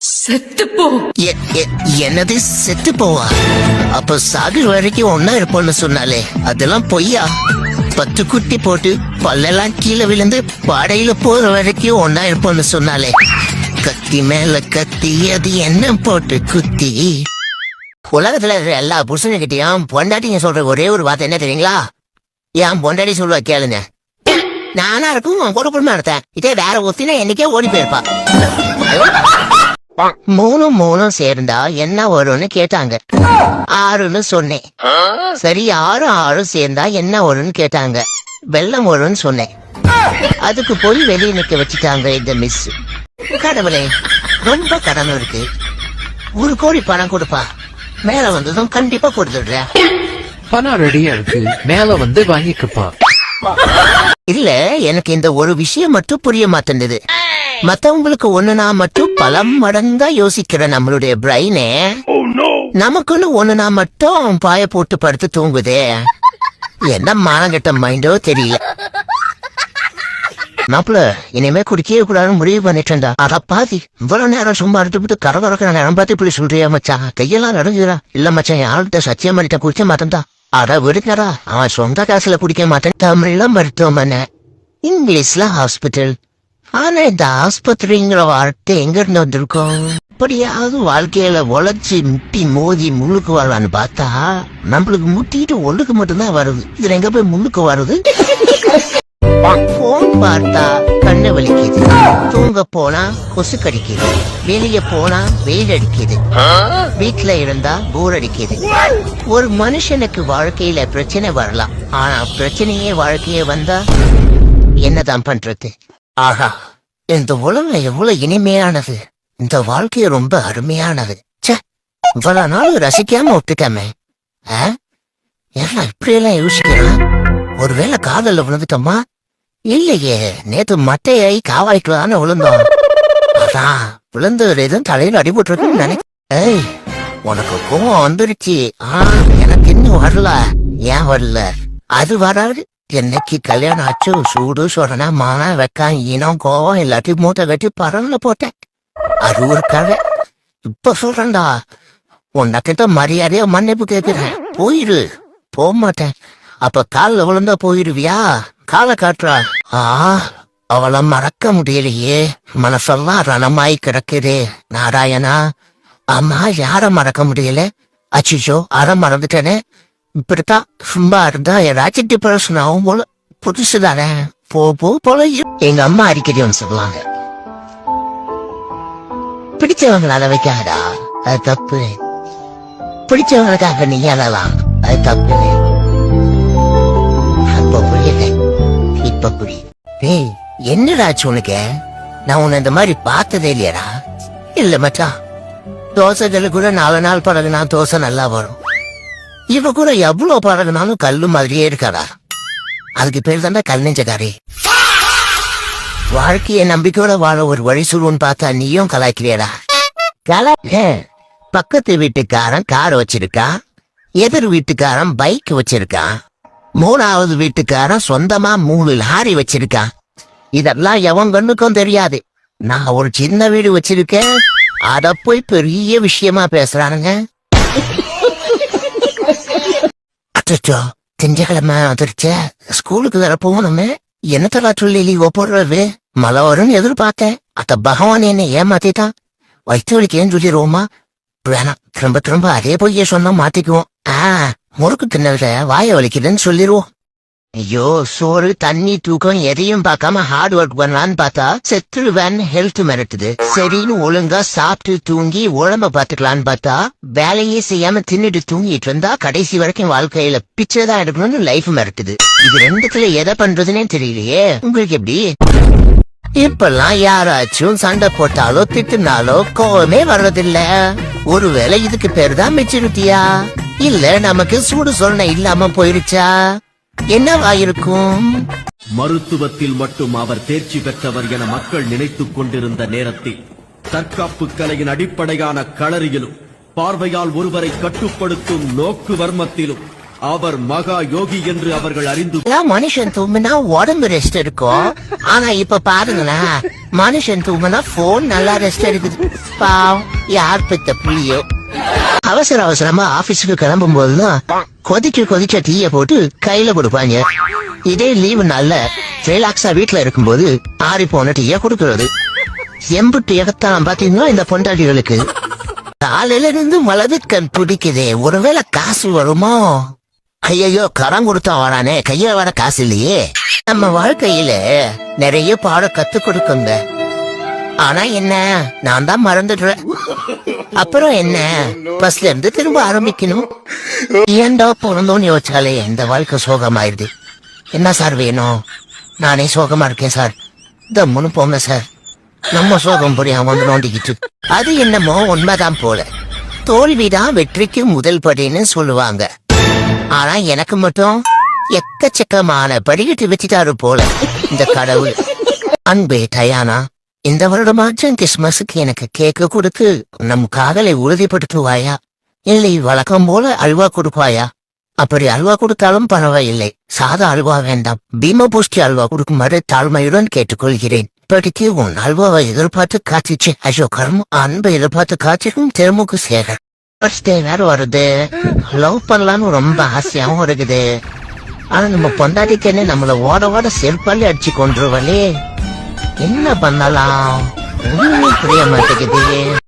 செத்துப்போ. என்னது செத்து போவா? அப்ப சாகுற வரைக்கும் ஒன்னா இருப்போம்னு சொன்னாலே அதெல்லாம் பொய்யா? 10 குட்டி போட்டு பல்லெல்லாம் கீழே விழுந்து பாடையில போற வரைக்கும் ஒன்னா இருப்போம்னு சொன்னாலே கத்தி மேல கத்தி அது என்ன போட்டு குத்தி. உலகத்துல எல்லா புருஷனுக்கிட்டையும் பொண்டாட்டிங்க சொல்ற ஒரே ஒரு வார்த்தை என்ன தெரியுங்களா? ஏன் பொண்டாட்டி சொல்லுவா கேளுங்க. நானா இருக்கும் கூட குடும்பம் நடத்தேன், இதே வேற ஒத்தினா என்னைக்கே ஓடி போயிருப்பா. 3 சேர்ந்தா என்ன வரும்னு கேட்டாங்க. 6ன்னு சொன்னேன். சரி 6 சேர்ந்தா என்ன வரும்னு கேட்டாங்க. வெள்ளம் வரும்னு சொன்னேன். அதுக்கு போய் வெளியே நிக்க வச்சுட்டாங்க இந்த மிஸ். கடவுளே, ரொம்ப கடமை இருக்கு. 1 கோடி பணம் கொடுப்பா, மேல வந்ததும் கண்டிப்பா கொடுத்துடுறேன். பணம் ரெடியா இருக்கு, மேல வந்து வாங்கிக்கப்பா. இல்ல, எனக்கு இந்த ஒரு விஷயம் மட்டும் புரிய மாட்டேங்குது. மத்தவங்களுக்கு ஒண்ணுனா மட்டும் பல மடங்கா யோசிக்கிற நம்மளுடைய பிரைனே நமக்குன்னு ஒண்ணுனா மட்டும் பாய போட்டு படுத்து தூங்குதே. என்ன மானங்கட்ட மைண்டோ தெரியல. மாப்பிள, இனிமே குடிக்கவே கூடாதுன்னு முடிவு பண்ணிட்டேன்டா. அத பாதி இவ்வளவு நேரம் சும்மா எடுத்துட்டு கரகரக்கிற நேரம் பார்த்து இப்படி சொல்றியா மச்சான்? கையெல்லாம் நடந்துடா. இல்ல மச்சான், யார்கிட்ட சத்தியம் பண்ணிட்டேன், குடிக்க மாட்டேன்டா. அட விடுங்கடா, அவன் சொந்த காசுல குடிக்க மாட்டேன். தமிழ்ல மருத்துவமனை, இங்கிலீஷ்ல ஹாஸ்பிட்டல். ஆனா இந்த ஆஸ்பத்திரிங்கிற வார்த்தை எங்க இருந்து வந்திருக்கோம்? அப்படியாவது வாழ்க்கையில உழைச்சி முட்டி மோதி முள்ளுக்கு வரலான்னு பார்த்தா நம்மளுக்கு முட்டிட்டு ஒழுக்கு மட்டும்தான் வருது. இதுல எங்க போய் முள்ளுக்கு வருது? போன் பார்த்தா கண்ணு வலிக்குது, தூங்க போனா கொசு கடிக்குது, வெளிய போனா வெயில் அடிக்குது, வீட்டுல இருந்தா போர் அடிக்குது. ஒரு மனுஷனுக்கு வாழ்க்கையில பிரச்சனை வரலாம், ஆனா பிரச்சனையே வாழ்க்கையே வந்தா என்னதான் பண்றது? ஆஹா, இந்த உலகம் எவ்வளவு இனிமையானது, இந்த வாழ்க்கை ரொம்ப அருமையானது. இவ்வளவு நாள் ரசிக்காம விட்டுக்காம எல்லாம் இப்படியெல்லாம் யோசிக்கலாம். ஒருவேளை காதல்ல விழுந்துட்டோமா? இல்லையே, நேத்து மட்டையாயி காவாய்க்கலான்னு விழுந்தோம். அதான் விழுந்து எதுவும் தலையில அடிபட்டுருக்குன்னு நினைக்கிறேன். உனக்கு கோவம் வந்துருச்சு, எனக்கு இன்னும் வரல. ஏன் வரல? அது வராது. என்னைக்கு கல்யாணம் ஆச்சு சூடு சொரணா மானா வெக்கான் ஈனம் கோவம் எல்லாத்தையும் மூட்டை கட்டி பரவல போட்டேன். அது ஒரு கதை. இப்ப சொல்றேன்டா, உன்னக்கிட்ட மரியாதையா மன்னிப்பு கேட்கிறேன். போயிரு. போக மாட்டேன். அப்ப காலில் விழுந்தா போயிருவியா? காலை காட்டுறா. அவளை மறக்க முடியலையே, மனசெல்லாம் ரணமாய் கிடக்குதே. நாராயணா, அம்மா யார மறக்க முடியல? அச்சிச்சோ, அற மறந்துட்டேனே. இப்படித்தான் சும்மா இருந்தா ஏதாச்சும் டிப்ரெஷன் ஆகும் போல. புதுசுதானே, போல. எங்க அம்மா அடிக்கடி ஒன்று சொல்லுவாங்க, பிடிச்சவங்களை அதை வைக்காதா, அது தப்பு. பிடிச்சவங்களுக்காக நீ எழலாம், அது தப்பு. அப்ப புரியல, இப்ப புரியுது. ஏய், என்னடாச்சு உனக்கு? நான் உன்னை இந்த மாதிரி பார்த்ததே இல்லையடா. இல்ல மச்சான், தோசைகள் கூட 4 நாள் பழகுனா தோசை நல்லா வரும். இவ கூட எவ்வளவு பழகுனாலும் கல்லு மாதிரியே இருக்காடா. அதுக்கு பேர் தாண்டா கல் நெஞ்சக்காரி. வாழ்க்கைய நம்பிக்கையோட வாழ ஒரு வழி சொல்லுன்னு பார்த்தா நீயும் கலாய்க்கிறியடா. பக்கத்து வீட்டுக்காரன் கார் வச்சிருக்கான், எதிர் வீட்டுக்காரன் பைக் வச்சிருக்கான், 3வது வீட்டுக்காரன் சொந்தமா 3 லாரி வச்சிருக்கான். இதெல்லாம் எவன் கண்ணுக்கும் தெரியாது. நான் ஒரு சின்ன வீடு வச்சிருக்கேன், அத போய் பெரிய விஷயமா பேசுறானுங்க. அச்சோ, திங்கக்கிழமை வந்துருச்சே, ஸ்கூலுக்கு வேற போகணுமே. என்னத்தலா சொல்லி லீவ் போடுறது? மழை வரும்னு எதிர்பார்த்தேன், அத்த பகவான் என்ன ஏமாத்திட்டான். வயிற்று வலிக்கேன்னு சொல்லிடுவோமா? வேணாம், திரும்ப அதே பொய்ய சொன்னா மாத்திக்குவோம். முறுக்கு தின்னத வாய வலிக்குதுன்னு சொல்லிடுவோம். ஐயோ, சோறு தண்ணி தூக்கம் எதையும் பார்க்காம ஹார்ட் ஒர்க் பண்ணலான்னு பார்த்தா செத்துருவேன்னு ஹெல்த் மிரட்டுது. சரின்னு ஒழுங்கா சாப்பிட்டு தூங்கி உடம்ப பாத்துக்கலான்னு பார்த்தா வேலையே செய்யாம தின்னுட்டு தூங்கிட்டு இருந்தா கடைசி வரைக்கும் வாழ்க்கையில பிச்சைதான் எடுக்கணும்னு லைஃப் மிரட்டுது. இது ரெண்டுத்துல எதை பண்றதுன்னே தெரியலையே. உங்களுக்கு எப்படி? இப்பெல்லாம் யாராச்சும் சண்டை போட்டாலோ திட்டுனாலோ கோவமே வர்றதில்ல. ஒருவேளை இதுக்கு பேரு தான் மெச்சூரிட்டியா, இல்ல நமக்கு சூடு சொன்ன இல்லாம போயிருச்சா? என்னவாயிருக்கும்? மருத்துவத்தில் மட்டும் அவர் தேர்ச்சி பெற்றவர் என மக்கள் நினைத்துக் கொண்டிருந்த நேரத்தில் தற்காப்பு கலையின் அடிப்படையான களரியிலும் பார்வையால் ஒருவரை கட்டுப்படுத்தும் நோக்கு வர்மத்திலும் அவர் மகா யோகி என்று அவர்கள் அறிந்து மனுஷன் தும்மினா உடம்பு ரெஸ்ட் இருக்கும். ஆனா இப்ப பாருங்களேன், மனுஷன் தூங்கினா போன் நல்லா ரெஸ்ட் எடுக்குது. பாவம், யார் பெத்த புள்ளியோ. அவசர அவசரமா ஆபீஸுக்கு கிளம்பும் போதுதான் கொதிக்க டீய போட்டு கையில கொடுப்பாங்க. இதே லீவு நாள்ல ரிலாக்ஸா வீட்டுல இருக்கும்போது ஆறி போன டீய கொடுக்கறது. எம்புட்டு எகத்தான் பாத்தீங்கன்னா இந்த பொண்டாட்டிகளுக்கு. காலையில இருந்து வலது கண் துடிக்குதே, ஒருவேளை காசு வருமோ? ஐயோ, கரம் கொடுத்தா வரானே, கையில வர காசு இல்லையே. நம்ம வாழ்க்கையில நிறைய பாடம் கத்து கொடுக்குங்க. ஆனா என்ன, நான் தான் மறந்துடுறேன். அப்புறம் என்ன, பஸ்ல இருந்து திரும்ப ஆரம்பிக்கணும். ஏண்டா பிறந்தோன்னு யோசிச்சாலே இந்த வாழ்க்கை சோகமாயிருது. என்ன சார் வேணும்? நானே சோகமா இருக்கேன் சார். தம்முன்னு போங்க சார். நம்ம சோகம் புரியாம வந்து நோண்டிக்கிட்டு. அது என்னமோ உண்மைதான் போல. தோல்விதான் வெற்றிக்கு முதல் படின்னு சொல்லுவாங்க. ஆனா எனக்கு மட்டும் எக்கச்சக்கமான படிக்கட்டு வச்சுட்டாரு போல இந்த கடவுள். அன்பே டயானா, இந்த வருடமாச்சும் கிறிஸ்துமஸுக்கு எனக்கு கேக்கு கொடுத்து நம் காதலை உறுதிப்படுத்துவாயா? இல்லை வழக்கம் போல அல்வா கொடுப்பாயா? அப்படி அல்வா கொடுத்தாலும் பரவாயில்லை, சாதா அல்வா வேண்டாம், பீமபூஷ்டி அல்வா கொடுக்குமாறு தாழ்மையுடன் கேட்டுக்கொள்கிறேன். இப்படிக்கு உன் அல்வாவை எதிர்பார்த்து காத்துச்சு அசோகரும், அன்பை எதிர்பார்த்து காத்திருக்கும் திருமுக சேகர். ஃபர்ஸ்டே வேற வருது. லவ் பண்ணலான்னு ரொம்ப ஆசையாவும் இருக்குது. ஆனா நம்ம பொண்டாட்டிக்கு நம்மள ஓட ஓட செருப்பாலே அடிச்சு கொண்டுருவலே. என்ன பண்ணலாம்? புரிய மாட்டேங்குது.